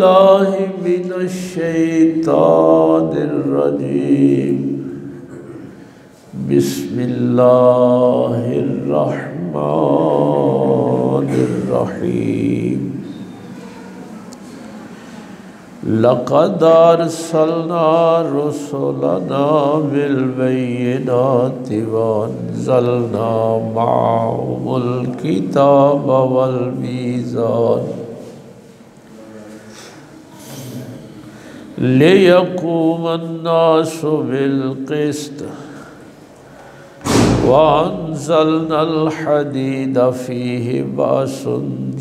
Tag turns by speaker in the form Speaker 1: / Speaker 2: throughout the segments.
Speaker 1: باللہ من الشیطان الرجیم بسم اللہ الرحمن الرحیم لقد ارسلنا رسلنا بالبینات وانزلنا معهم الکتاب والمیزان لِيَقُومَ النَّاسُ بِالْقِسْطِ وَأَنزَلْنَا الْحَدِيدَ فِيهِ بَأْسٌ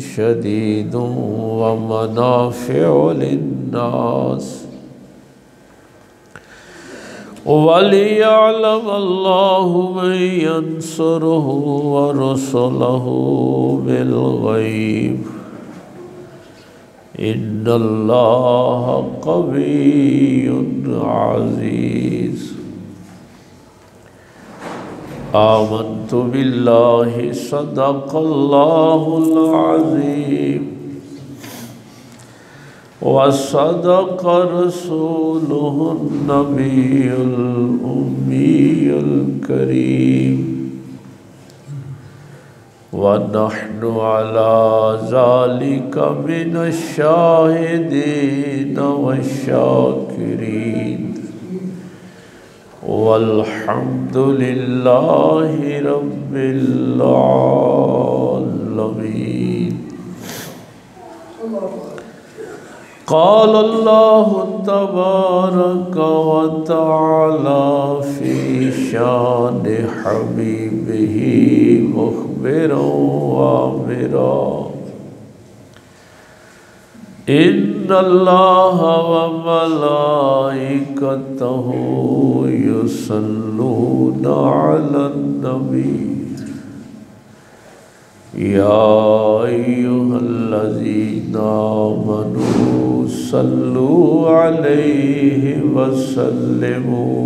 Speaker 1: شَدِيدٌ وَمَنَافِعُ لِلنَّاسِ وَلِيَعْلَمَ اللَّهُ مَن يَنصُرُهُ وَرُسُلَهُ بِالْغَيْبِ ان اللہ قوی عزیز آمنت باللہ صدق اللہ العظیم وصدق رسولہ النبی الأمی الکریم وَنَحْنُ عَلَى ذَلِكَ مِنَ الشَّاهِدِينَ وَالشَّاكِرِينَ وَالْحَمْدُ لِلَّهِ رَبِّ الْعَالَمِينَ قال الله تبارك وتعالى في شان حبيبه مخبرا وامرا إن الله وملائكته يصلون على النبي يا أيها الذين آمنوا صلوا عليه وسلموا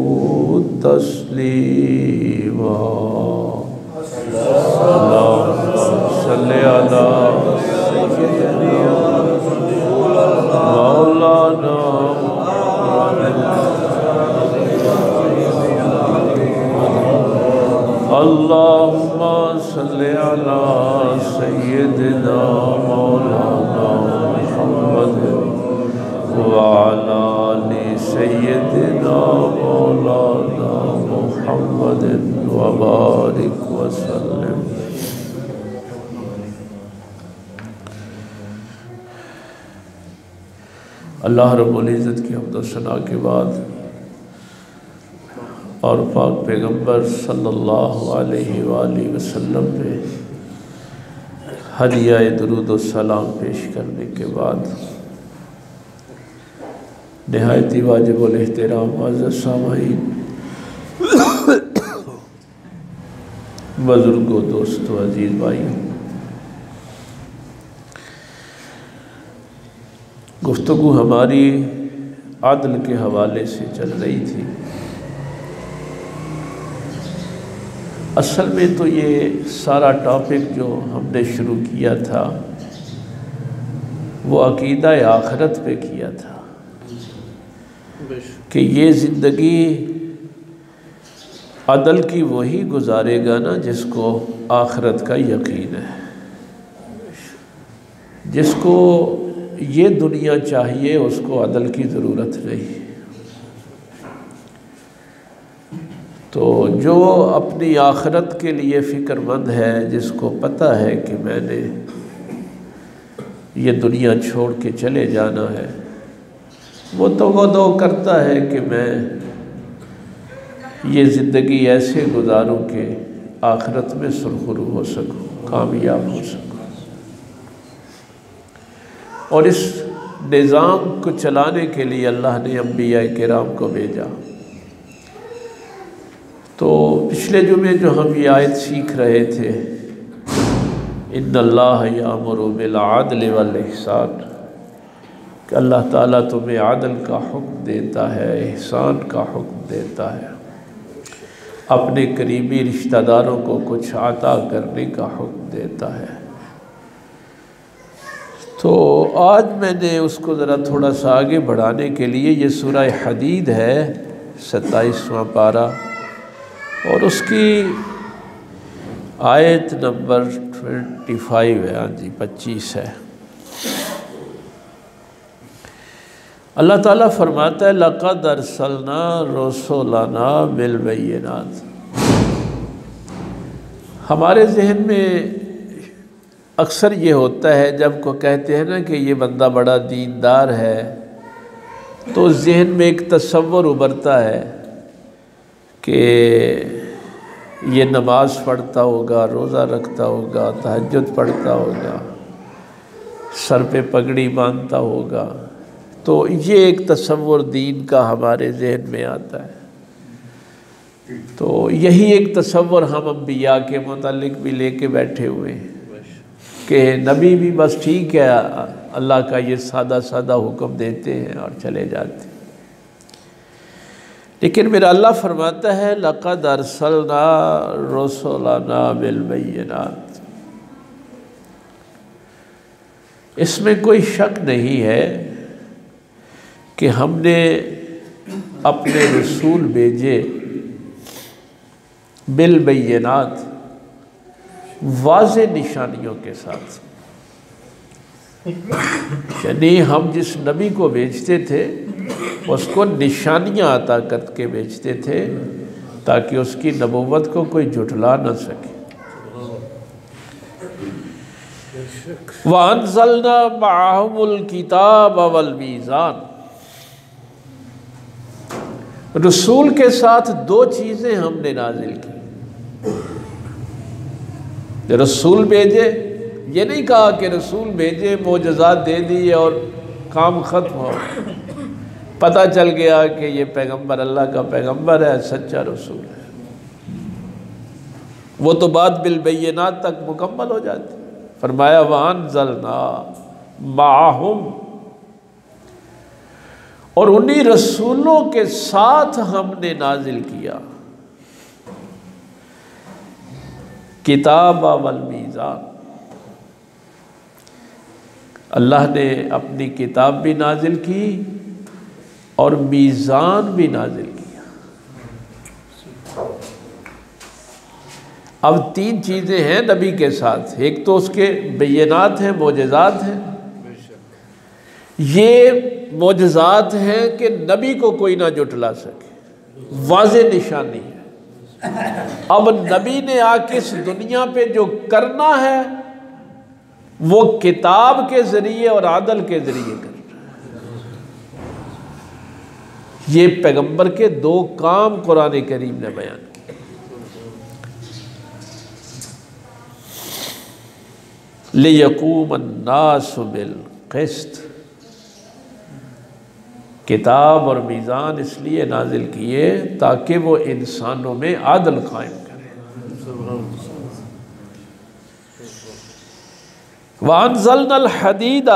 Speaker 1: تسليما اللهم صل على سيدنا مولانا اللهم صل على سيدنا مولانا محمد وعلى آل سيدنا مولانا محمد وبارك وسلم اللہ رب العزت کی حمد و ثنا کے بعد اور پاک پیغمبر صلی اللہ علیہ وآلہ وسلم پہ ہدیہ درود و سلام پیش کرنے کے بعد نہایت ہی واجب الاحترام معزز سامعین، بزرگوں، دوستوں، عزیز بھائیوں، گفتگو ہماری عدل کے حوالے سے چل رہی تھی۔ اصل میں تو یہ سارا ٹاپک جو ہم نے شروع کیا تھا وہ عقیدہ آخرت پہ کیا تھا کہ یہ زندگی عدل کی وہی گزارے گا نا جس کو آخرت کا یقین ہے، جس کو یہ دنیا چاہیے اس کو عدل کی ضرورت نہیں۔ تو جو اپنی آخرت کے لیے فکر مند ہے، جس کو پتہ ہے کہ میں نے یہ دنیا چھوڑ کے چلے جانا ہے، وہ تو دو کرتا ہے کہ میں یہ زندگی ایسے گزاروں کہ آخرت میں سرخرو ہو سکوں، کامیاب ہو سکوں۔ اور اس نظام کو چلانے کے لیے اللہ نے انبیاء کرام کو بھیجا۔ تو پچھلے جمعے جو ہم یہ آیت سیکھ رہے تھے، ان اللہ یامر بالعدل والاحسان، کہ اللہ تعالیٰ تمہیں عدل کا حکم دیتا ہے، احسان کا حکم دیتا ہے، اپنے قریبی رشتہ داروں کو کچھ عطا کرنے کا حکم دیتا ہے۔ تو آج میں نے اس کو ذرا تھوڑا سا آگے بڑھانے کے لیے، یہ سورہ حدید ہے 27واں پارہ، اور اس کی آیت نمبر 25 ہے، ہاں جی 25 ہے۔ اللہ تعالیٰ فرماتا ہے لَقَدْ أَرْسَلْنَا رُسُلَنَا بِالْبَيِّنَاتِ۔ ہمارے ذہن میں اکثر یہ ہوتا ہے جب کو کہتے ہیں نا کہ یہ بندہ بڑا دیندار ہے، تو ذہن میں ایک تصور ابھرتا ہے کہ یہ نماز پڑھتا ہوگا، روزہ رکھتا ہوگا، تہجد پڑھتا ہوگا، سر پہ پگڑی باندھتا ہوگا۔ تو یہ ایک تصور دین کا ہمارے ذہن میں آتا ہے، تو یہی ایک تصور ہم انبیاء کے متعلق بھی لے کے بیٹھے ہوئے ہیں کہ نبی بھی بس ٹھیک ہے، اللہ کا یہ سادہ سادہ حکم دیتے ہیں اور چلے جاتے ہیں۔ لیکن میرا اللہ فرماتا ہے لَقَدْ أَرْسَلْنَا رُسُلَنَا بِالْبَيِّنَاتِ۔ اس میں کوئی شک نہیں ہے کہ ہم نے اپنے رسول بھیجے بالبینات، واضح نشانیوں کے ساتھ۔ یعنی ہم جس نبی کو بھیجتے تھے اس کو نشانیاں عطا کر کے بھیجتے تھے تاکہ اس کی نبوت کو کوئی جھٹلا نہ سکے۔ وَأَنزَلْنَا مَعَهُمُ الْكِتَابَ وَالْمِيزَانَ۔ رسول کے ساتھ دو چیزیں ہم نے نازل کی۔ رسول بھیجے، یہ نہیں کہا کہ رسول بھیجے معجزات دے دیے اور کام ختم ہو، پتہ چل گیا کہ یہ پیغمبر اللہ کا پیغمبر ہے، سچا رسول ہے، وہ تو بات بالبینات تک مکمل ہو جاتی۔ فرمایا وَأَنزَلْنَا مَعَهُمْ، اور انہی رسولوں کے ساتھ ہم نے نازل کیا کتاب والمیزان۔ اللہ نے اپنی کتاب بھی نازل کی اور میزان بھی نازل کیا۔ اب تین چیزیں ہیں نبی کے ساتھ، ایک تو اس کے بینات ہیں، معجزات ہیں۔ یہ معجزات ہیں کہ نبی کو کوئی نہ جھٹلا سکے، واضح نشانی ہے۔ اب نبی نے آ کے اس دنیا پہ جو کرنا ہے وہ کتاب کے ذریعے اور عدل کے ذریعے کرنا ہے۔ یہ پیغمبر کے دو کام قرآن کریم نے بیان کیے۔ لِيَقُومَ النَّاسُ بِالْقِسْطِ، کتاب اور میزان اس لیے نازل کیے تاکہ وہ انسانوں میں عدل قائم کرے۔ وَأَنزَلْنَا الْحَدِيدَ،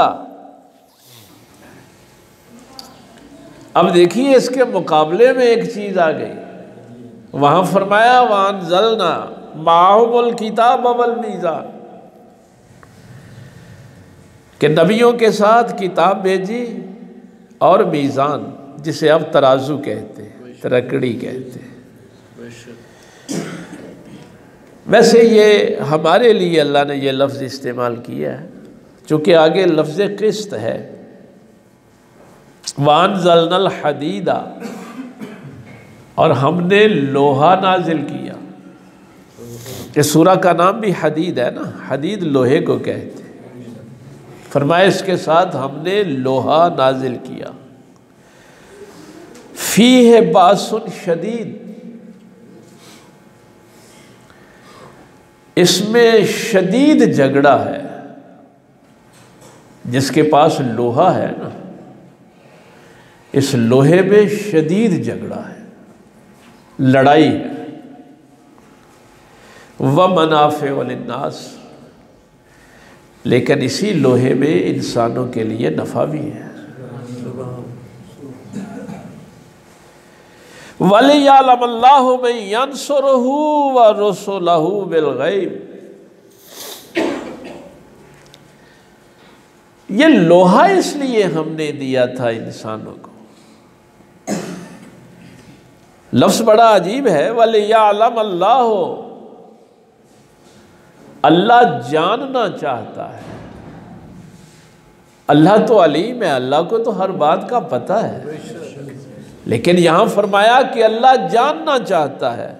Speaker 1: اب دیکھیے اس کے مقابلے میں ایک چیز آ گئی، وہاں فرمایا وَأَنزَلْنَا مَعَهُمُ الْكِتَابَ وَالْمِيزَانَ، کہ نبیوں کے ساتھ کتاب بھیجی اور میزان، جسے اب ترازو کہتے ہیں، ترکڑی کہتے ہیں۔ ویسے یہ ہمارے لیے اللہ نے یہ لفظ استعمال کیا ہے چونکہ آگے لفظ قسط ہے۔ وَأَنزَلْنَا الْحَدِيدَ، اور ہم نے لوہا نازل کیا۔ اس سورہ کا نام بھی حدید ہے نا، حدید لوہے کو کہتے ہیں۔ فرمایا اس کے ساتھ ہم نے لوہا نازل کیا۔ فیہ باس شدید، اس میں شدید جھگڑا ہے۔ جس کے پاس لوہا ہے نا، اس لوہے میں شدید جھگڑا ہے، لڑائی ہے۔ وَمَنَافِعُ لِلنَّاسِ، لیکن اسی لوہے میں انسانوں کے لیے نفع بھی ہے۔ وَلِيَعْلَمَ اللَّهُ مَن يَنْصُرُهُ وَرُسُلَهُ بِالْغَيْبِ، یہ لوہا اس لیے ہم نے دیا تھا انسانوں کو. لفظ بڑا عجیب ہے، وَلِيَعْلَمَ اللَّهُ، اللہ جاننا چاہتا ہے. اللہ تو علیم ہے، اللہ کو تو ہر بات کا پتہ ہے، لیکن یہاں فرمایا کہ اللہ جاننا چاہتا ہے.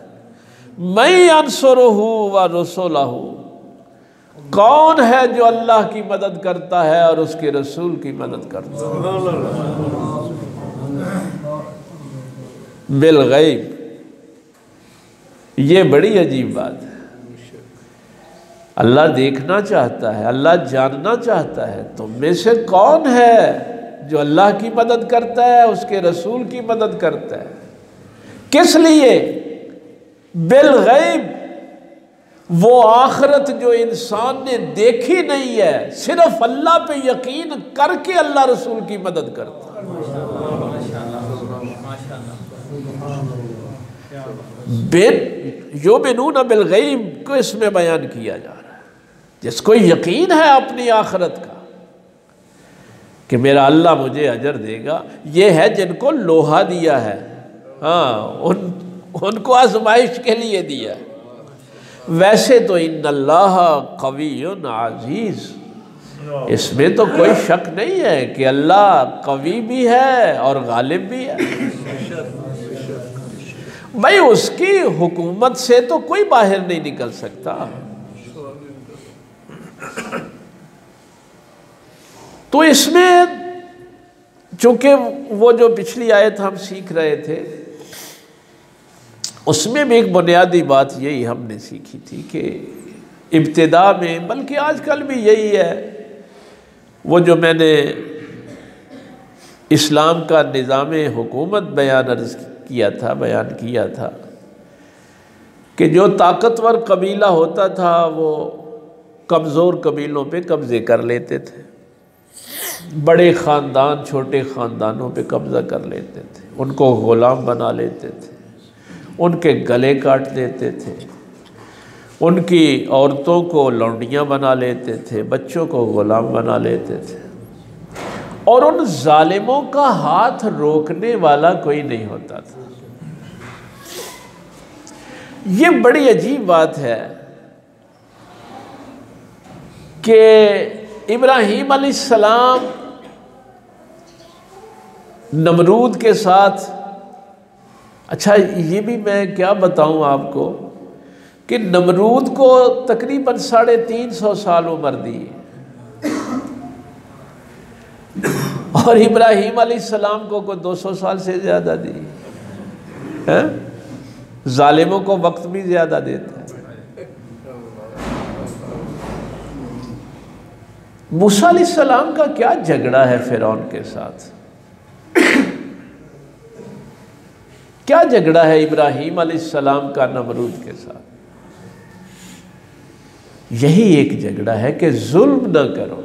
Speaker 1: مَن يَنصُرُهُ وَرُسُلَهُ، کون ہے جو اللہ کی مدد کرتا ہے اور اس کے رسول کی مدد کرتا ہے. بالغیب، یہ بڑی عجیب بات ہے. اللہ دیکھنا چاہتا ہے، اللہ جاننا چاہتا ہے تم میں سے کون ہے جو اللہ کی مدد کرتا ہے، اس کے رسول کی مدد کرتا ہے. کس لیے؟ بالغیب، وہ آخرت جو انسان نے دیکھی نہیں ہے، صرف اللہ پہ یقین کر کے اللہ رسول کی مدد کرتا ہے. یؤمنون بالغیب کو اس میں بیان کیا جا رہا ہے. جس کو یقین ہے اپنی آخرت کا کہ میرا اللہ مجھے اجر دے گا، یہ ہے جن کو لوہا دیا ہے. ہاں، ان کو آزمائش کے لیے دیا ہے. ویسے تو ان اللہ قوی عزیز، اس میں تو کوئی شک نہیں ہے کہ اللہ قوی بھی ہے اور غالب بھی ہے. بھائی اس کی حکومت سے تو کوئی باہر نہیں نکل سکتا. تو اس میں چونکہ وہ جو پچھلی آیت ہم سیکھ رہے تھے، اس میں بھی ایک بنیادی بات یہی ہم نے سیکھی تھی کہ ابتدا میں، بلکہ آج کل بھی یہی ہے، وہ جو میں نے اسلام کا نظام حکومت بیان کیا تھا کہ جو طاقتور قبیلہ ہوتا تھا وہ کمزور قبیلوں پہ قبضے کر لیتے تھے، بڑے خاندان چھوٹے خاندانوں پہ قبضہ کر لیتے تھے، ان کو غلام بنا لیتے تھے، ان کے گلے کاٹ دیتے تھے، ان کی عورتوں کو لونڈیاں بنا لیتے تھے، بچوں کو غلام بنا لیتے تھے، اور ان ظالموں کا ہاتھ روکنے والا کوئی نہیں ہوتا تھا. یہ بڑی عجیب بات ہے کہ ابراہیم علیہ السلام نمرود کے ساتھ، اچھا یہ بھی میں کیا بتاؤں آپ کو کہ نمرود کو تقریباً 350 سال عمر دی اور ابراہیم علیہ السلام کو 200 سال سے زیادہ دی. ظالموں کو وقت بھی زیادہ دیتا ہے. موسیٰ علیہ السلام کا کیا جھگڑا ہے فرعون کے ساتھ؟ کیا جھگڑا ہے ابراہیم علیہ السلام کا نمرود کے ساتھ؟ یہی ایک جھگڑا ہے کہ ظلم نہ کرو.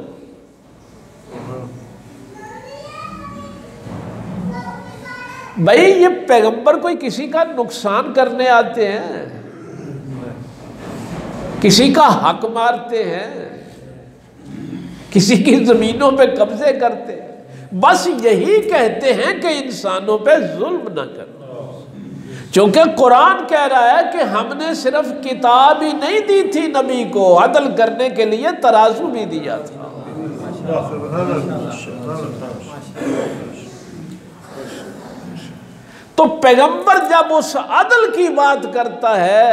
Speaker 1: بھائی یہ پیغمبر کوئی کسی کا نقصان کرنے آتے ہیں، کسی کا حق مارتے ہیں، کسی کی زمینوں پہ قبضے کرتے ہیں، بس یہی کہتے ہیں کہ انسانوں پہ ظلم نہ کرو. چونکہ قرآن کہہ رہا ہے کہ ہم نے صرف کتاب ہی نہیں دی تھی نبی کو، عدل کرنے کے لیے ترازو بھی دیا تھا. تو پیغمبر جب اس عدل کی بات کرتا ہے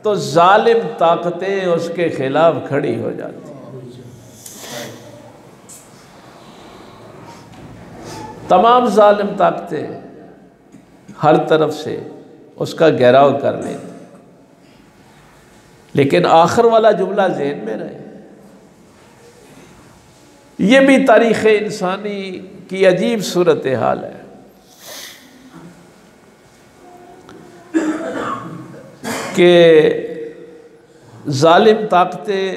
Speaker 1: تو ظالم طاقتیں اس کے خلاف کھڑی ہو جاتی. تمام ظالم طاقتیں ہر طرف سے اس کا گھیراؤ کر لیتے. لیکن آخر والا جملہ ذہن میں رہے، یہ بھی تاریخ انسانی کی عجیب صورتحال ہے کہ ظالم طاقتیں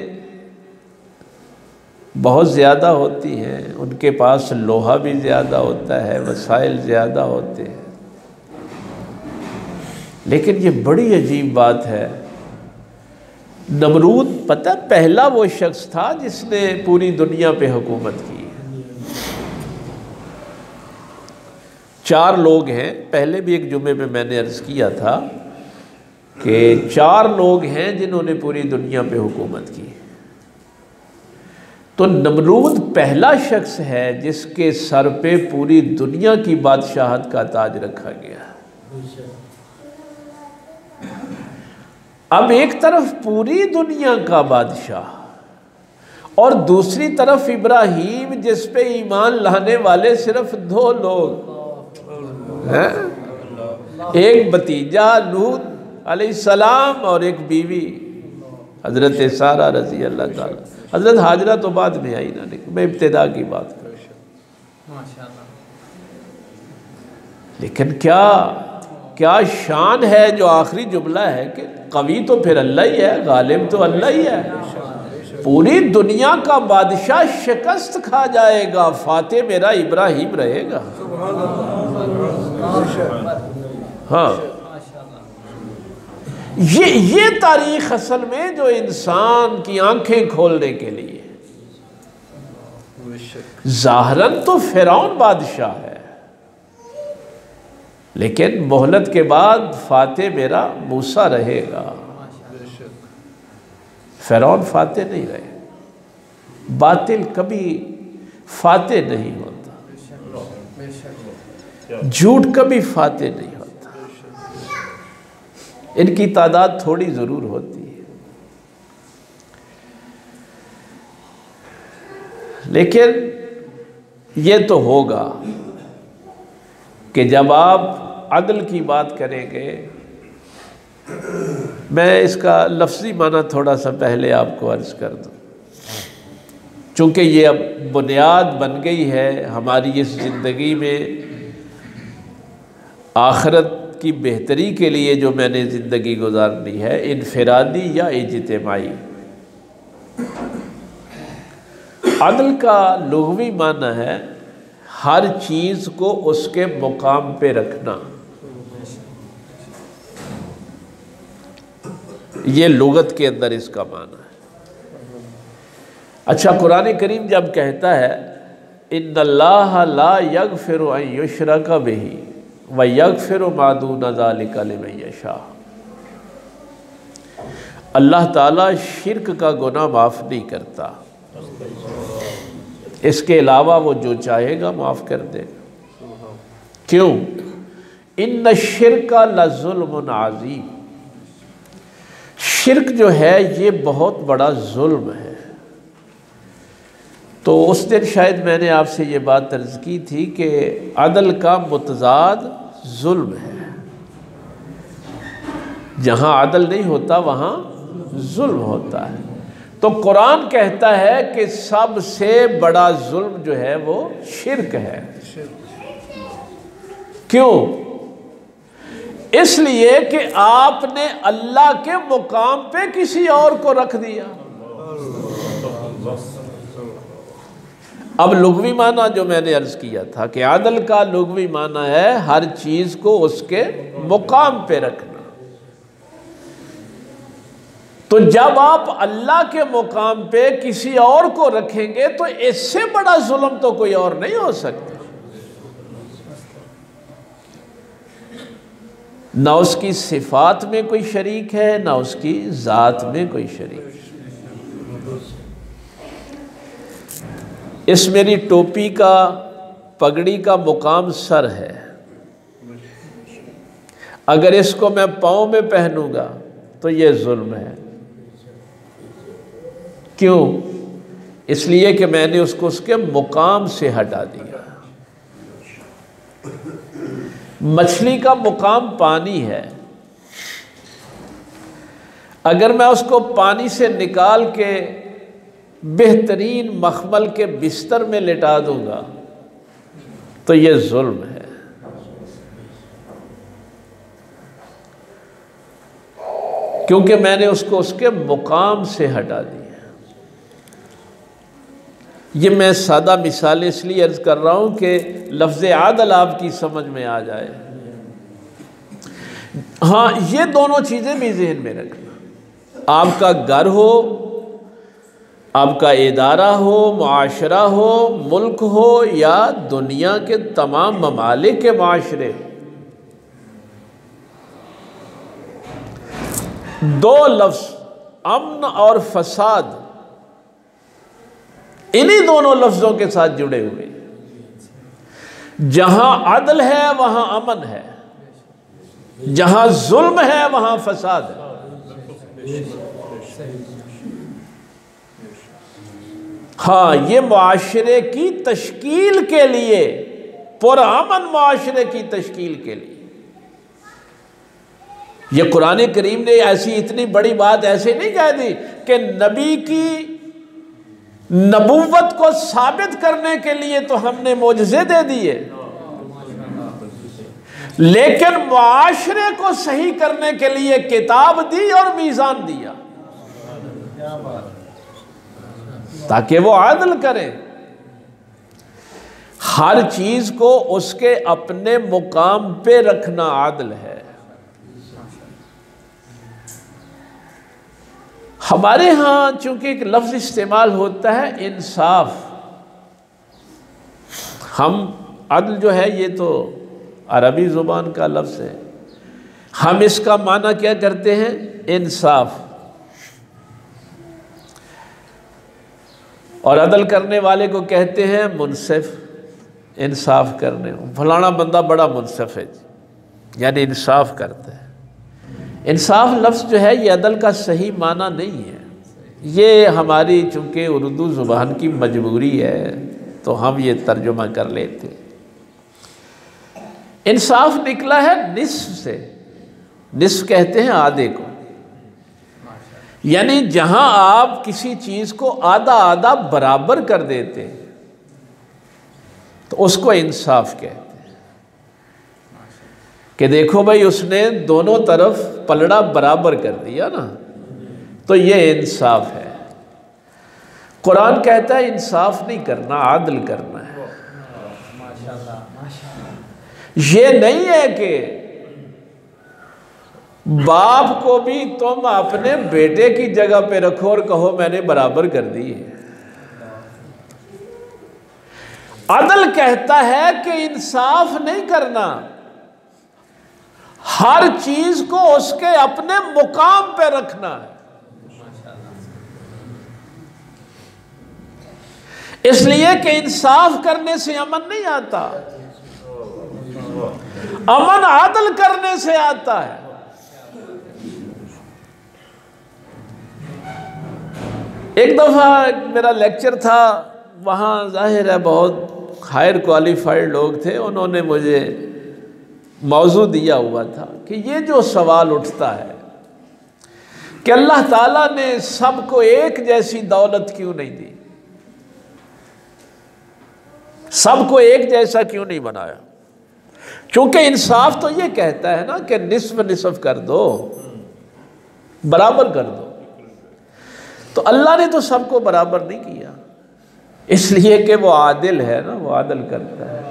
Speaker 1: بہت زیادہ ہوتی ہیں، ان کے پاس لوہا بھی زیادہ ہوتا ہے، وسائل زیادہ ہوتے ہیں. لیکن یہ بڑی عجیب بات ہے نمرود پتہ پہلا وہ شخص تھا جس نے پوری دنیا پہ حکومت کی. 4 لوگ ہیں، پہلے بھی ایک جمعے میں نے عرض کیا تھا کہ 4 لوگ ہیں جنہوں نے پوری دنیا پہ حکومت کی. تو نمرود پہلا شخص ہے جس کے سر پہ پوری دنیا کی بادشاہت کا تاج رکھا گیا. اب ایک طرف پوری دنیا کا بادشاہ اور دوسری طرف ابراہیم جس پہ ایمان لانے والے صرف 2 لوگ ہیں، ایک بھتیجا لوط علیہ السلام اور ایک بیوی حضرت سارہ رضی اللہ تعالیٰ. حضرت حاجرہ تو بعد میں آئی نا، میں ابتدا کی بات کر رہا ہوں. لیکن کیا شان ہے جو آخری جملہ ہے کہ قوی تو پھر اللہ ہی ہے، غالب تو اللہ ہی ہے. پوری دنیا کا بادشاہ شکست کھا جائے گا، فاتح میرا ابراہیم رہے گا. ہاں، یہ تاریخ اصل میں جو انسان کی آنکھیں کھولنے کے لیے، ظاہراً تو فرعون بادشاہ ہے لیکن مہلت کے بعد فاتح میرا موسیٰ رہے گا. فرعون فاتح نہیں رہے. باطل کبھی فاتح نہیں ہوتا، جھوٹ کبھی فاتح نہیں ہوتا. ان کی تعداد تھوڑی ضرور ہوتی ہے لیکن یہ تو ہوگا کہ جب آپ عدل کی بات کریں گے. میں اس کا لفظی معنی تھوڑا سا پہلے آپ کو عرض کر دوں، چونکہ یہ اب بنیاد بن گئی ہے ہماری اس زندگی میں آخرت کی بہتری کے لیے جو میں نے زندگی گزارنی ہے، انفرادی یا اجتماعی. عدل کا لغوی معنی ہے ہر چیز کو اس کے مقام پہ رکھنا. یہ لغت کے اندر اس کا معنی ہے. اچھا، قرآن کریم جب کہتا ہے ان اللہ لا یغفر ان یشرک بہ وَيَغْفِرُ مَا دُونَ ذَلِكَ لِمَن یشاء، اللہ تعالیٰ شرک کا گناہ معاف نہیں کرتا، اس کے علاوہ وہ جو چاہے گا معاف کر دے گا. کیوں؟ ان الشرک لظلم عظیم، شرک جو ہے یہ بہت بڑا ظلم ہے. تو اس دن شاید میں نے آپ سے یہ بات عرض کی تھی کہ عدل کا متضاد ظلم ہے. جہاں عدل نہیں ہوتا وہاں ظلم ہوتا ہے. تو قرآن کہتا ہے کہ سب سے بڑا ظلم جو ہے وہ شرک ہے. کیوں؟ اس لیے کہ آپ نے اللہ کے مقام پہ کسی اور کو رکھ دیا. اب لغوی معنی جو میں نے عرض کیا تھا کہ عدل کا لغوی معنی ہے ہر چیز کو اس کے مقام پہ رکھنا. تو جب آپ اللہ کے مقام پہ کسی اور کو رکھیں گے تو اس سے بڑا ظلم تو کوئی اور نہیں ہو سکتا. نہ اس کی صفات میں کوئی شریک ہے، نہ اس کی ذات میں کوئی شریک ہے. اس میری ٹوپی کا، پگڑی کا مقام سر ہے. اگر اس کو میں پاؤں میں پہنوں گا تو یہ ظلم ہے. کیوں؟ اس لیے کہ میں نے اس کو اس کے مقام سے ہٹا دیا. مچھلی کا مقام پانی ہے. اگر میں اس کو پانی سے نکال کے بہترین مخمل کے بستر میں لٹا دوں گا تو یہ ظلم ہے. کیونکہ میں نے اس کو اس کے مقام سے ہٹا دیا. یہ میں سادہ مثال اس لیے عرض کر رہا ہوں کہ لفظ عادل آپ کی سمجھ میں آ جائے. ہاں، یہ دونوں چیزیں بھی ذہن میں رکھنا. آپ کا گھر ہو، آپ کا ادارہ ہو، معاشرہ ہو، ملک ہو، یا دنیا کے تمام ممالک کے معاشرے، دو لفظ امن اور فساد انہی دونوں لفظوں کے ساتھ جڑے ہوئے۔ جہاں عدل ہے وہاں امن ہے، جہاں ظلم ہے وہاں فساد ہے۔ ہاں، یہ معاشرے کی تشکیل کے لیے، پرامن معاشرے کی تشکیل کے لیے، یہ قرآن کریم نے ایسی اتنی بڑی بات ایسے نہیں کہہ دی کہ نبی کی نبوت کو ثابت کرنے کے لیے تو ہم نے معجزے دے دیے، لیکن معاشرے کو صحیح کرنے کے لیے کتاب دی اور میزان دیا تاکہ وہ عدل کریں۔ ہر چیز کو اس کے اپنے مقام پہ رکھنا عدل ہے۔ ہمارے ہاں چونکہ ایک لفظ استعمال ہوتا ہے انصاف، ہم عدل جو ہے یہ تو عربی زبان کا لفظ ہے، ہم اس کا معنی کیا کرتے ہیں؟ انصاف۔ اور عدل کرنے والے کو کہتے ہیں منصف، انصاف کرنے، فلانا بندہ بڑا منصف ہے، یعنی انصاف کرتا ہے۔ انصاف لفظ جو ہے یہ عدل کا صحیح معنی نہیں ہے، یہ ہماری چونکہ اردو زبان کی مجبوری ہے تو ہم یہ ترجمہ کر لیتے۔ انصاف نکلا ہے نصف سے، نصف کہتے ہیں آدھے کو، یعنی جہاں آپ کسی چیز کو آدھا آدھا برابر کر دیتے تو اس کو انصاف کہتے ہیں کہ دیکھو بھائی اس نے دونوں طرف پلڑا برابر کر دیا نا، تو یہ انصاف ہے۔ قرآن کہتا ہے انصاف نہیں کرنا، عدل کرنا ہے۔ یہ نہیں ہے کہ باپ کو بھی تم اپنے بیٹے کی جگہ پہ رکھو اور کہو میں نے برابر کر دی ہے۔ عدل کہتا ہے کہ انصاف نہیں کرنا، ہر چیز کو اس کے اپنے مقام پہ رکھنا ہے۔ اس لیے کہ انصاف کرنے سے امن نہیں آتا، امن عدل کرنے سے آتا ہے۔ ایک دفعہ میرا لیکچر تھا، وہاں ظاہر ہے بہت ہائر کوالیفائڈ لوگ تھے، انہوں نے مجھے موضوع دیا ہوا تھا کہ یہ جو سوال اٹھتا ہے کہ اللہ تعالیٰ نے سب کو ایک جیسی دولت کیوں نہیں دی، سب کو ایک جیسا کیوں نہیں بنایا؟ چونکہ انصاف تو یہ کہتا ہے نا کہ نصف نصف کر دو، برابر کر دو، تو اللہ نے تو سب کو برابر نہیں کیا، اس لیے کہ وہ عادل ہے نا، وہ عدل کرتا ہے،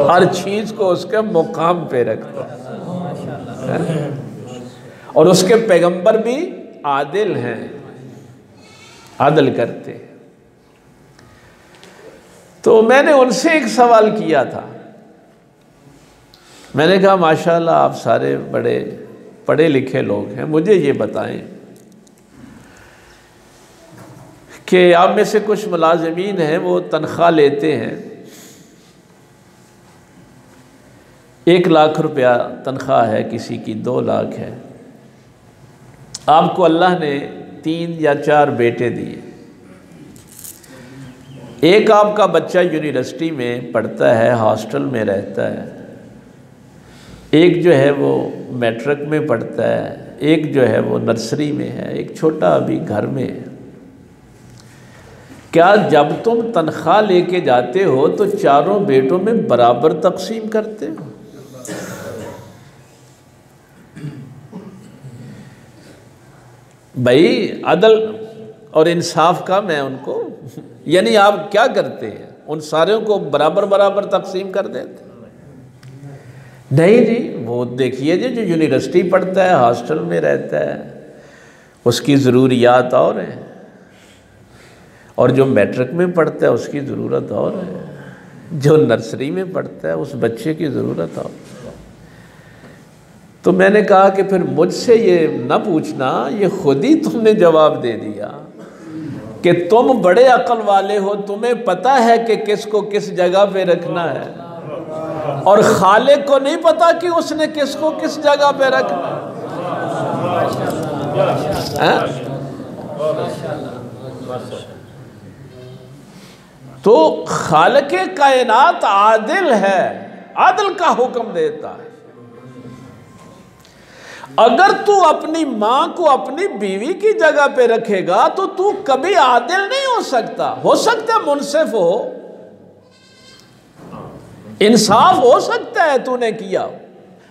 Speaker 1: ہر چیز کو اس کے مقام پہ رکھتا ہے، اور اس کے پیغمبر بھی عادل ہیں، عدل کرتے ہیں۔ تو میں نے ان سے ایک سوال کیا تھا، میں نے کہا ماشاءاللہ آپ سارے بڑے پڑھے لکھے لوگ ہیں، مجھے یہ بتائیں کہ آپ میں سے کچھ ملازمین ہیں وہ تنخواہ لیتے ہیں، 1 لاکھ روپیہ تنخواہ ہے، کسی کی 2 لاکھ ہے، آپ کو اللہ نے 3 یا 4 بیٹے دیے، ایک آپ کا بچہ یونیورسٹی میں پڑھتا ہے، ہاسٹل میں رہتا ہے، ایک جو ہے وہ میٹرک میں پڑھتا ہے، ایک جو ہے وہ نرسری میں ہے، ایک چھوٹا ابھی گھر میں ہے۔ کیا جب تم تنخواہ لے کے جاتے ہو تو چاروں بیٹوں میں برابر تقسیم کرتے ہو؟ بھائی عدل اور انصاف کا میں ان کو، یعنی آپ کیا کرتے ہیں؟ ان ساروں کو برابر برابر تقسیم کر دیتے؟ نہیں جی، وہ دیکھیے جو یونیورسٹی پڑھتا ہے، ہاسٹل میں رہتا ہے، اس کی ضروریات اور ہیں، اور جو میٹرک میں پڑھتا ہے اس کی ضرورت اور ہے، جو نرسری میں پڑھتا ہے اس بچے کی ضرورت اور۔ تو میں نے کہا کہ پھر مجھ سے یہ نہ پوچھنا، یہ خود ہی تم نے جواب دے دیا کہ تم بڑے عقل والے ہو، تمہیں پتہ ہے کہ کس کو کس جگہ پہ رکھنا ہے، اور خالق کو نہیں پتا کہ اس نے کس کو کس جگہ پہ رکھنا ہے۔ تو خالق کائنات عادل ہے، عادل کا حکم دیتا ہے۔ اگر تو اپنی ماں کو اپنی بیوی کی جگہ پہ رکھے گا تو تو کبھی عادل نہیں ہو سکتا۔ ہو سکتا ہے منصف ہو، انصاف ہو سکتا ہے تو نے کیا،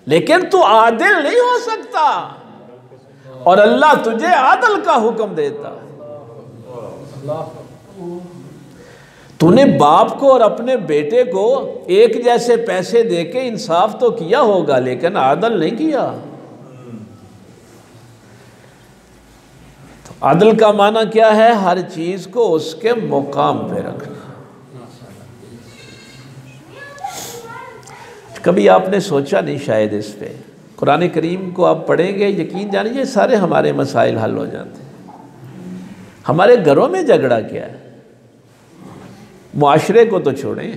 Speaker 1: لیکن تو عادل نہیں ہو سکتا، اور اللہ تجھے عادل کا حکم دیتا ہے۔ تو نے باپ کو اور اپنے بیٹے کو ایک جیسے پیسے دے کے انصاف تو کیا ہوگا، لیکن عادل نہیں کیا۔ عدل کا معنی کیا ہے؟ ہر چیز کو اس کے مقام پہ رکھنا۔ کبھی آپ نے سوچا نہیں شاید اس پہ، قرآن کریم کو آپ پڑھیں گے یقین جانیے سارے ہمارے مسائل حل ہو جاتے ہیں۔ ہمارے گھروں میں جھگڑا کیا ہے؟ معاشرے کو تو چھوڑیں،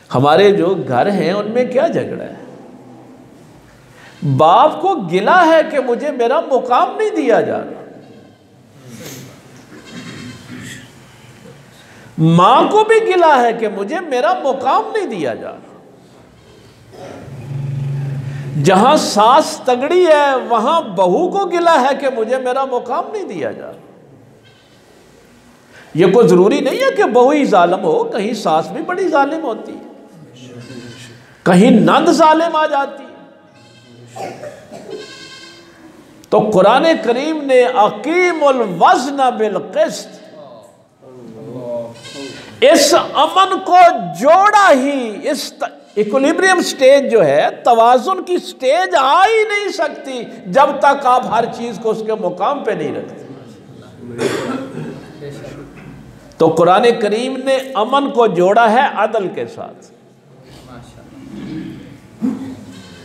Speaker 1: ہمارے جو گھر ہیں ان میں کیا جھگڑا ہے؟ باپ کو گلہ ہے کہ مجھے میرا مقام نہیں دیا جا رہا، ماں کو بھی گلہ ہے کہ مجھے میرا مقام نہیں دیا جا رہا۔ جہاں ساس تگڑی ہے وہاں بہو کو گلہ ہے کہ مجھے میرا مقام نہیں دیا جا رہا۔ یہ کوئی ضروری نہیں ہے کہ بہو ہی ظالم ہو، کہیں ساس بھی بڑی ظالم ہوتی ہے، کہیں نند ظالم آ جاتی ہے۔ تو قرآن کریم نے اقیم الوزن بالقسط، اس امن کو جوڑا ہی، اس ایکولیبریم سٹیج جو ہے، توازن کی سٹیج آ ہی نہیں سکتی جب تک آپ ہر چیز کو اس کے مقام پہ نہیں رکھتے۔ تو قرآن کریم نے امن کو جوڑا ہے عدل کے ساتھ،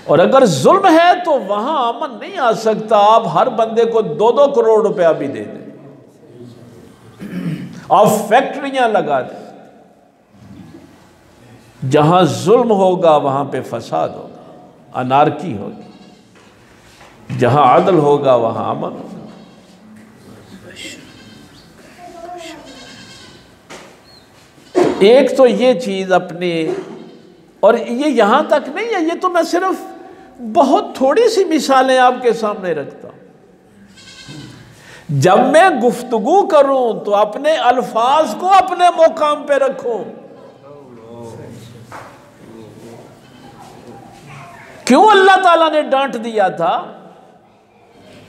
Speaker 1: اور اگر ظلم ہے تو وہاں امن نہیں آ سکتا۔ آپ ہر بندے کو 2-2 کروڑ روپیہ بھی دے دیں، آپ فیکٹریاں لگا دیں، جہاں ظلم ہوگا وہاں پہ فساد ہوگا، انارکی ہوگی، جہاں عدل ہوگا وہاں امن ہوگا۔ ایک تو یہ چیز اپنے، اور یہ یہاں تک نہیں ہے، یہ تو میں صرف بہت تھوڑی سی مثالیں آپ کے سامنے رکھتا ہوں۔ جب میں گفتگو کروں تو اپنے الفاظ کو اپنے مقام پہ رکھوں۔ کیوں اللہ تعالیٰ نے ڈانٹ دیا تھا؟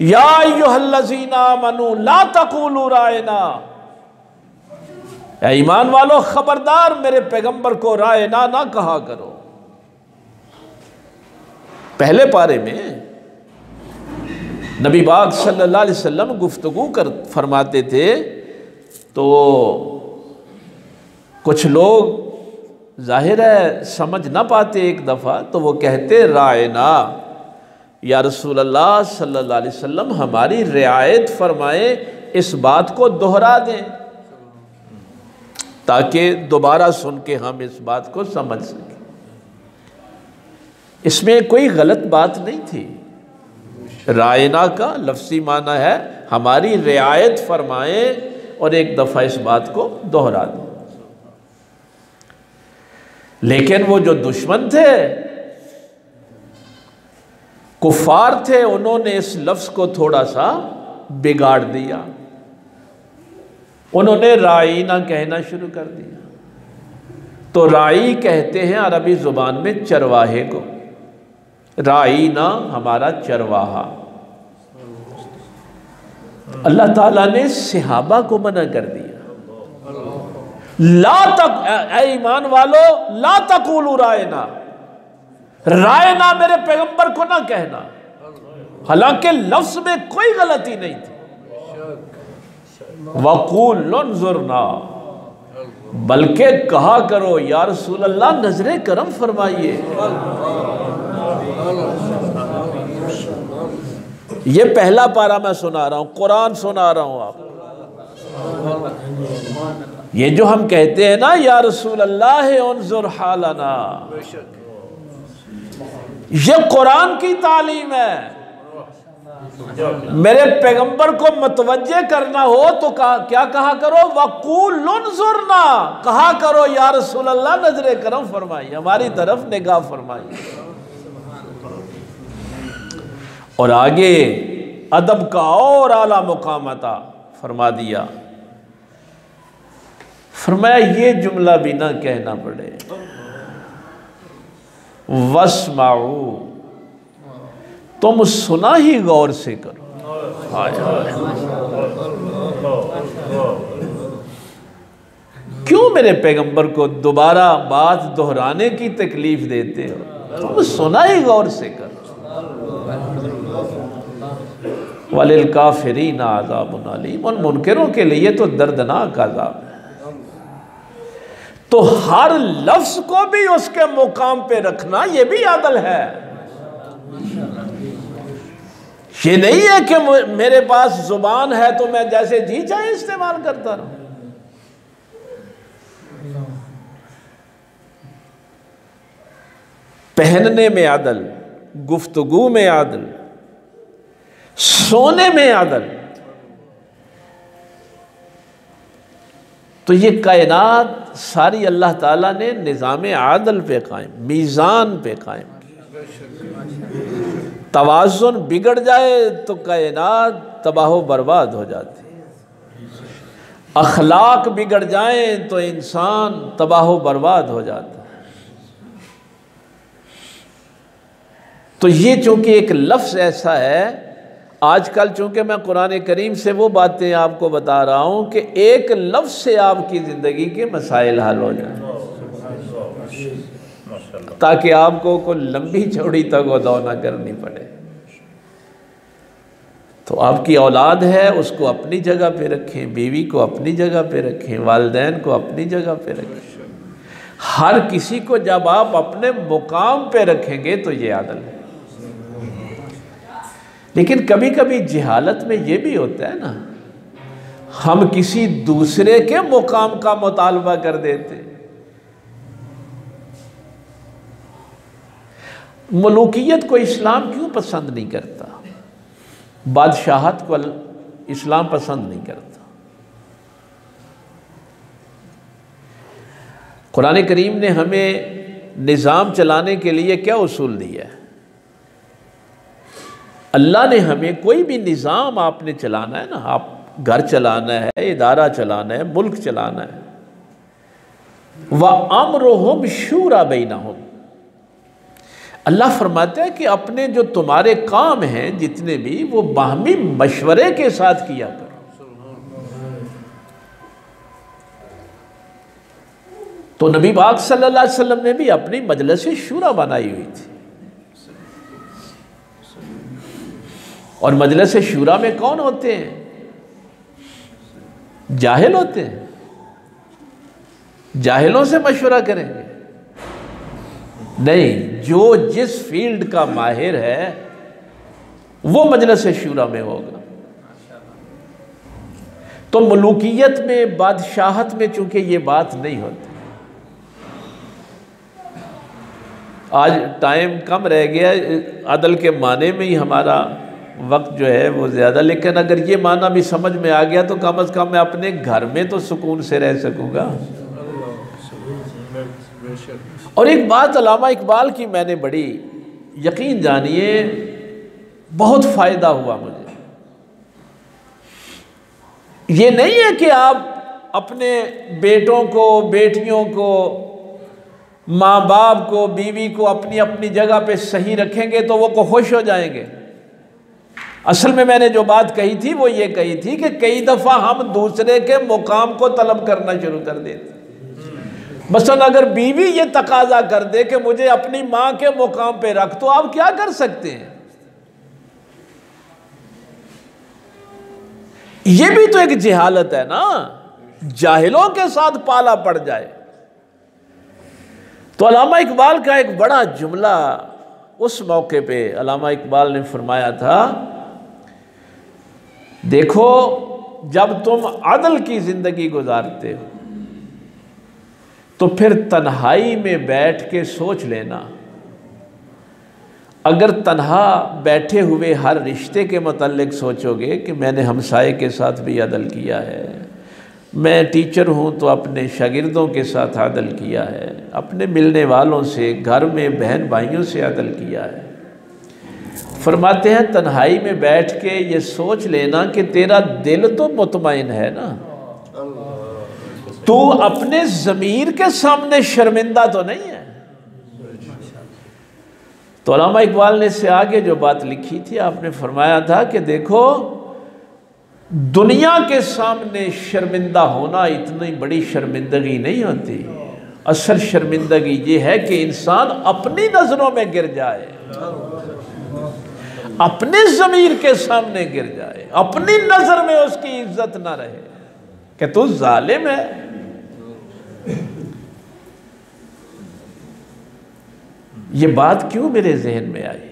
Speaker 1: یا ایھا الذین آمنوا لا تقولوا رائنا، اے ایمان والو خبردار میرے پیغمبر کو رائنا نہ کہا کرو۔ پہلے پارے میں نبی پاک صلی اللہ علیہ وسلم گفتگو فرماتے تھے تو کچھ لوگ ظاہر ہے سمجھ نہ پاتے ایک دفعہ، تو وہ کہتے رائنا، یا رسول اللہ صلی اللہ علیہ وسلم ہماری رعایت فرمائیں، اس بات کو دہرا دیں تاکہ دوبارہ سن کے ہم اس بات کو سمجھ سکیں۔ اس میں کوئی غلط بات نہیں تھی۔ رائنا کا لفظی معنی ہے ہماری رعایت فرمائیں اور ایک دفعہ اس بات کو دہرا دیں۔ لیکن وہ جو دشمن تھے، کفار تھے، انہوں نے اس لفظ کو تھوڑا سا بگاڑ دیا، انہوں نے رائنا کہنا شروع کر دیا۔ تو رائی کہتے ہیں عربی زبان میں چرواہے کو، رائنا ہمارا چرواہا۔ اللہ تعالیٰ نے صحابہ کو منع کر دیا، اے ایمان والو لا تقولوا رائنا، رائنا میرے پیغمبر کو نہ کہنا۔ حالانکہ لفظ میں کوئی غلطی نہیں تھی. وَقُولُ انظُرْنَا، بلکہ کہا کرو یا رسول اللہ نظر کرم فرمائیے. یہ پہلا پارہ میں سنا رہا ہوں، قرآن سنا رہا ہوں آپ. یہ جو ہم کہتے ہیں نا یا رسول اللہ انظر حالنا، یہ قرآن کی تعلیم ہے. میرے پیغمبر کو متوجہ کرنا ہو تو کیا کہا کرو؟ وَقُولُ انظُرْنَا، کہا کرو یا رسول اللہ نظر کرم فرمائیے، ہماری طرف نگاہ فرمائیے. اور آگے ادب کا اور اعلیٰ مقام عطا فرما دیا. فرمایا یہ جملہ بھی نہ کہنا پڑے، وَاسْمَعُوا، تم سنا ہی غور سے کرو. کیوں میرے پیغمبر کو دوبارہ بات دہرانے کی تکلیف دیتے ہو؟ تم سنا ہی غور سے کرو. وَلِلْكَافِرِينَ عَذَابٌ عَلِيمٌ، ان منکروں کے لیے تو دردناک عذاب ہے. تو ہر لفظ کو بھی اس کے مقام پہ رکھنا یہ بھی عدل ہے. یہ نہیں ہے کہ میرے پاس زبان ہے تو میں جیسے جی چاہے استعمال کرتا رہوں. پہننے میں عدل، گفتگو میں عدل، سونے میں عدل. تو یہ کائنات ساری اللہ تعالیٰ نے نظام عادل پہ قائم، میزان پہ قائم کی. توازن بگڑ جائے تو کائنات تباہ و برباد ہو جاتی. اخلاق بگڑ جائیں تو انسان تباہ و برباد ہو جاتا. تو یہ چونکہ ایک لفظ ایسا ہے، آج کل چونکہ میں قرآن کریم سے وہ باتیں آپ کو بتا رہا ہوں کہ ایک لفظ سے آپ کی زندگی کے مسائل حل ہو جائیں، تاکہ آپ کو کوئی لمبی چوڑی تک وداع نہ کرنی پڑے. تو آپ کی اولاد ہے اس کو اپنی جگہ پہ رکھیں، بیوی کو اپنی جگہ پہ رکھیں، والدین کو اپنی جگہ پہ رکھیں. ہر کسی کو جب آپ اپنے مقام پہ رکھیں گے تو یہ عدل ہے. لیکن کبھی کبھی جہالت میں یہ بھی ہوتا ہے نا، ہم کسی دوسرے کے مقام کا مطالبہ کر دیتے. ملوکیت کو اسلام کیوں پسند نہیں کرتا؟ بادشاہت کو اسلام پسند نہیں کرتا. قرآن کریم نے ہمیں نظام چلانے کے لیے کیا اصول دیا ہے؟ اللہ نے ہمیں کوئی بھی نظام آپ نے چلانا ہے نا، آپ گھر چلانا ہے، ادارہ چلانا ہے، ملک چلانا ہے، وَأَمْرُهُمْ شُورَى بَيْنَهُمْ، اللہ فرماتا ہے کہ اپنے جو تمہارے کام ہیں جتنے بھی وہ باہمی مشورے کے ساتھ کیا کرو. تو نبی پاک صلی اللہ علیہ وسلم نے بھی اپنی مجلس شورا بنائی ہوئی تھی. اور مجلس شورا میں کون ہوتے ہیں؟ جاہل ہوتے ہیں. جاہلوں سے مشورہ کریں گے؟ نہیں، جو جس فیلڈ کا ماہر ہے وہ مجلس شورا میں ہوگا. تو ملوکیت میں، بادشاہت میں چونکہ یہ بات نہیں ہوتی. آج ٹائم کم رہ گیا، عدل کے معنی میں ہی ہمارا وقت جو ہے وہ زیادہ، لیکن اگر یہ معنی بھی سمجھ میں آ گیا تو کم از کم میں اپنے گھر میں تو سکون سے رہ سکوں گا. اور ایک بات علامہ اقبال کی میں نے بڑی یقین جانیے بہت فائدہ ہوا مجھے. یہ نہیں ہے کہ آپ اپنے بیٹوں کو، بیٹیوں کو، ماں باپ کو، بیوی کو اپنی اپنی جگہ پہ صحیح رکھیں گے تو وہ کو خوش ہو جائیں گے. اصل میں نے جو بات کہی تھی وہ یہ کہی تھی کہ کئی دفعہ ہم دوسرے کے مقام کو طلب کرنا شروع کر دیتے. مثلا اگر بیوی یہ تقاضا کر دے کہ مجھے اپنی ماں کے مقام پہ رکھ، تو آپ کیا کر سکتے ہیں؟ یہ بھی تو ایک جہالت ہے نا، جاہلوں کے ساتھ پالا پڑ جائے۔ تو علامہ اقبال کا ایک بڑا جملہ اس موقع پہ علامہ اقبال نے فرمایا تھا، دیکھو جب تم عدل کی زندگی گزارتے ہو تو پھر تنہائی میں بیٹھ کے سوچ لینا، اگر تنہا بیٹھے ہوئے ہر رشتے کے متعلق سوچو گے کہ میں نے ہمسائے کے ساتھ بھی عدل کیا ہے، میں ٹیچر ہوں تو اپنے شاگردوں کے ساتھ عدل کیا ہے، اپنے ملنے والوں سے، گھر میں بہن بھائیوں سے عدل کیا ہے۔ فرماتے ہیں تنہائی میں بیٹھ کے یہ سوچ لینا کہ تیرا دل تو مطمئن ہے نا، تو اپنے ضمیر کے سامنے شرمندہ تو نہیں ہے۔ تو علامہ اقبال نے اس سے آگے جو بات لکھی تھی، آپ نے فرمایا تھا کہ دیکھو دنیا کے سامنے شرمندہ ہونا اتنی بڑی شرمندگی نہیں ہوتی، اصل شرمندگی یہ ہے کہ انسان اپنی نظروں میں گر جائے، اپنے ضمیر کے سامنے گر جائے، اپنی نظر میں اس کی عزت نہ رہے کہ تو ظالم ہے۔ یہ بات کیوں میرے ذہن میں آئی؟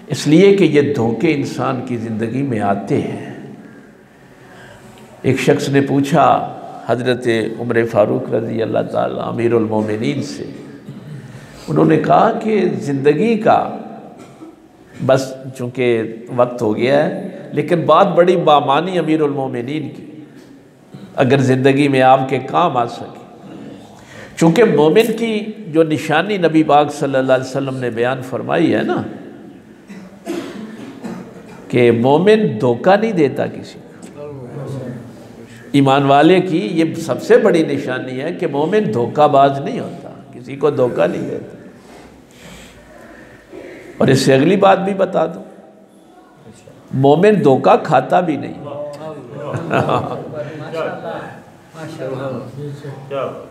Speaker 1: اس لیے کہ یہ دھوکے انسان کی زندگی میں آتے ہیں۔ ایک شخص نے پوچھا حضرت عمر فاروق رضی اللہ تعالیٰ امیر المومنین سے، انہوں نے کہا کہ زندگی کا بس چونکہ وقت ہو گیا ہے، لیکن بات بڑی بامانی امیر المومنین کی، اگر زندگی میں آپ کے کام آ سکے، چونکہ مومن کی جو نشانی نبی پاک صلی اللہ علیہ وسلم نے بیان فرمائی ہے نا کہ مومن دھوکہ نہیں دیتا کسی کو، ایمان والے کی یہ سب سے بڑی نشانی ہے کہ مومن دھوکہ باز نہیں ہوتا، کسی کو دھوکہ نہیں دیتا۔ اور اس سے اگلی بات بھی بتا دوں، مومن دھوکہ کھاتا بھی نہیں۔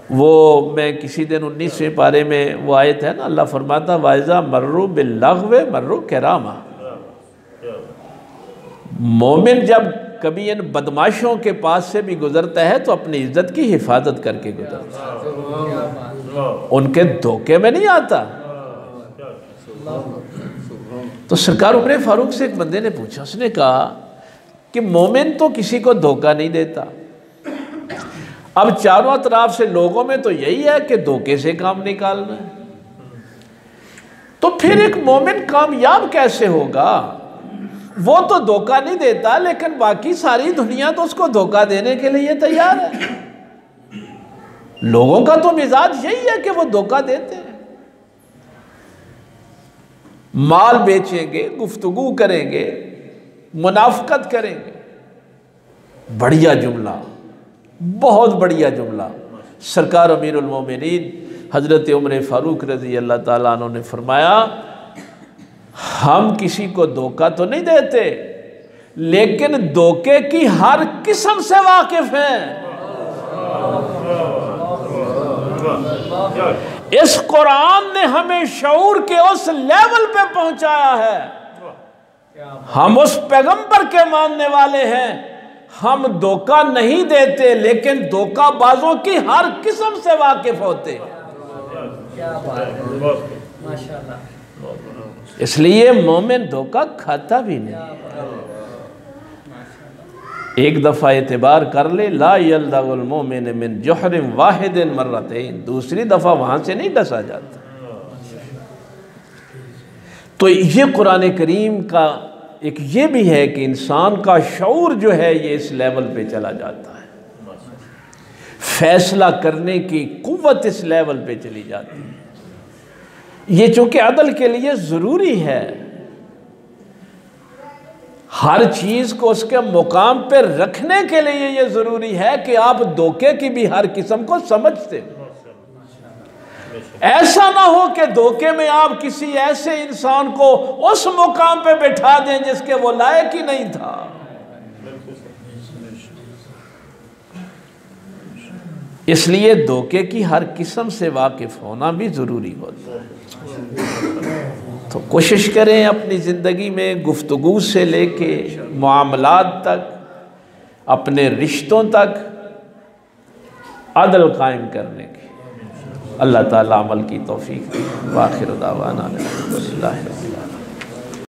Speaker 1: وہ میں کسی دن 19ویں پارے میں وہ آیت ہے نا، اللہ فرماتا وَإِذَا مَرُّوا بِاللَّغْوِ مَرُّوا كِرَامًا، مومن جب کبھی ان بدماشوں کے پاس سے بھی گزرتا ہے تو اپنی عزت کی حفاظت کر کے گزرتا ہے، ان کے دھوکے میں نہیں آتا۔ تو سرکار عمر فاروق سے ایک بندے نے پوچھا، اس نے کہا کہ مومن تو کسی کو دھوکہ نہیں دیتا، اب چاروں اطراف سے لوگوں میں تو یہی ہے کہ دھوکے سے کام نکالنا ہے، تو پھر ایک مومن کامیاب کیسے ہوگا؟ وہ تو دھوکہ نہیں دیتا لیکن باقی ساری دنیا تو اس کو دھوکہ دینے کے لیے تیار ہے۔ لوگوں کا تو مزاج یہی ہے کہ وہ دھوکہ دیتے ہیں، مال بیچیں گے، گفتگو کریں گے، منافقت کریں گے۔ بڑھیا جملہ، بہت بڑھیا جملہ سرکار امیر المومنین حضرت عمر فاروق رضی اللہ تعالیٰ عنہ نے فرمایا، ہم کسی کو دھوکہ تو نہیں دیتے لیکن دھوکے کی ہر قسم سے واقف ہیں۔ اس قرآن نے ہمیں شعور کے اس لیول پہ پہنچایا ہے، ہم اس پیغمبر کے ماننے والے ہیں، ہم دھوکہ نہیں دیتے لیکن دھوکہ بازوں کی ہر قسم سے واقف ہوتے ہیں۔ اس لیے مومن دھوکہ کھاتا بھی نہیں۔ ایک دفعہ اعتبار کر لے، لا یلدغ المومن من جحر واحد مرتين، دوسری دفعہ وہاں سے نہیں ڈسا جاتا۔ تو یہ قرآن کریم کا ایک یہ بھی ہے کہ انسان کا شعور جو ہے یہ اس لیول پہ چلا جاتا ہے، فیصلہ کرنے کی قوت اس لیول پہ چلی جاتی ہے۔ یہ چونکہ عدل کے لیے ضروری ہے، ہر چیز کو اس کے مقام پہ رکھنے کے لیے یہ ضروری ہے کہ آپ دھوکے کی بھی ہر قسم کو سمجھتے ہیں۔ ایسا نہ ہو کہ دھوکے میں آپ کسی ایسے انسان کو اس مقام پہ بٹھا دیں جس کے وہ لائق ہی نہیں تھا۔ اس لیے دھوکے کی ہر قسم سے واقف ہونا بھی ضروری ہوتا ہے۔ تو کوشش کریں اپنی زندگی میں گفتگو سے لے کے معاملات تک اپنے رشتوں تک عدل قائم کرنے کی۔ اللہ تعالیٰ عمل کی توفیق دے۔ وآخر دعوانا الحمدللہ رب العالمین۔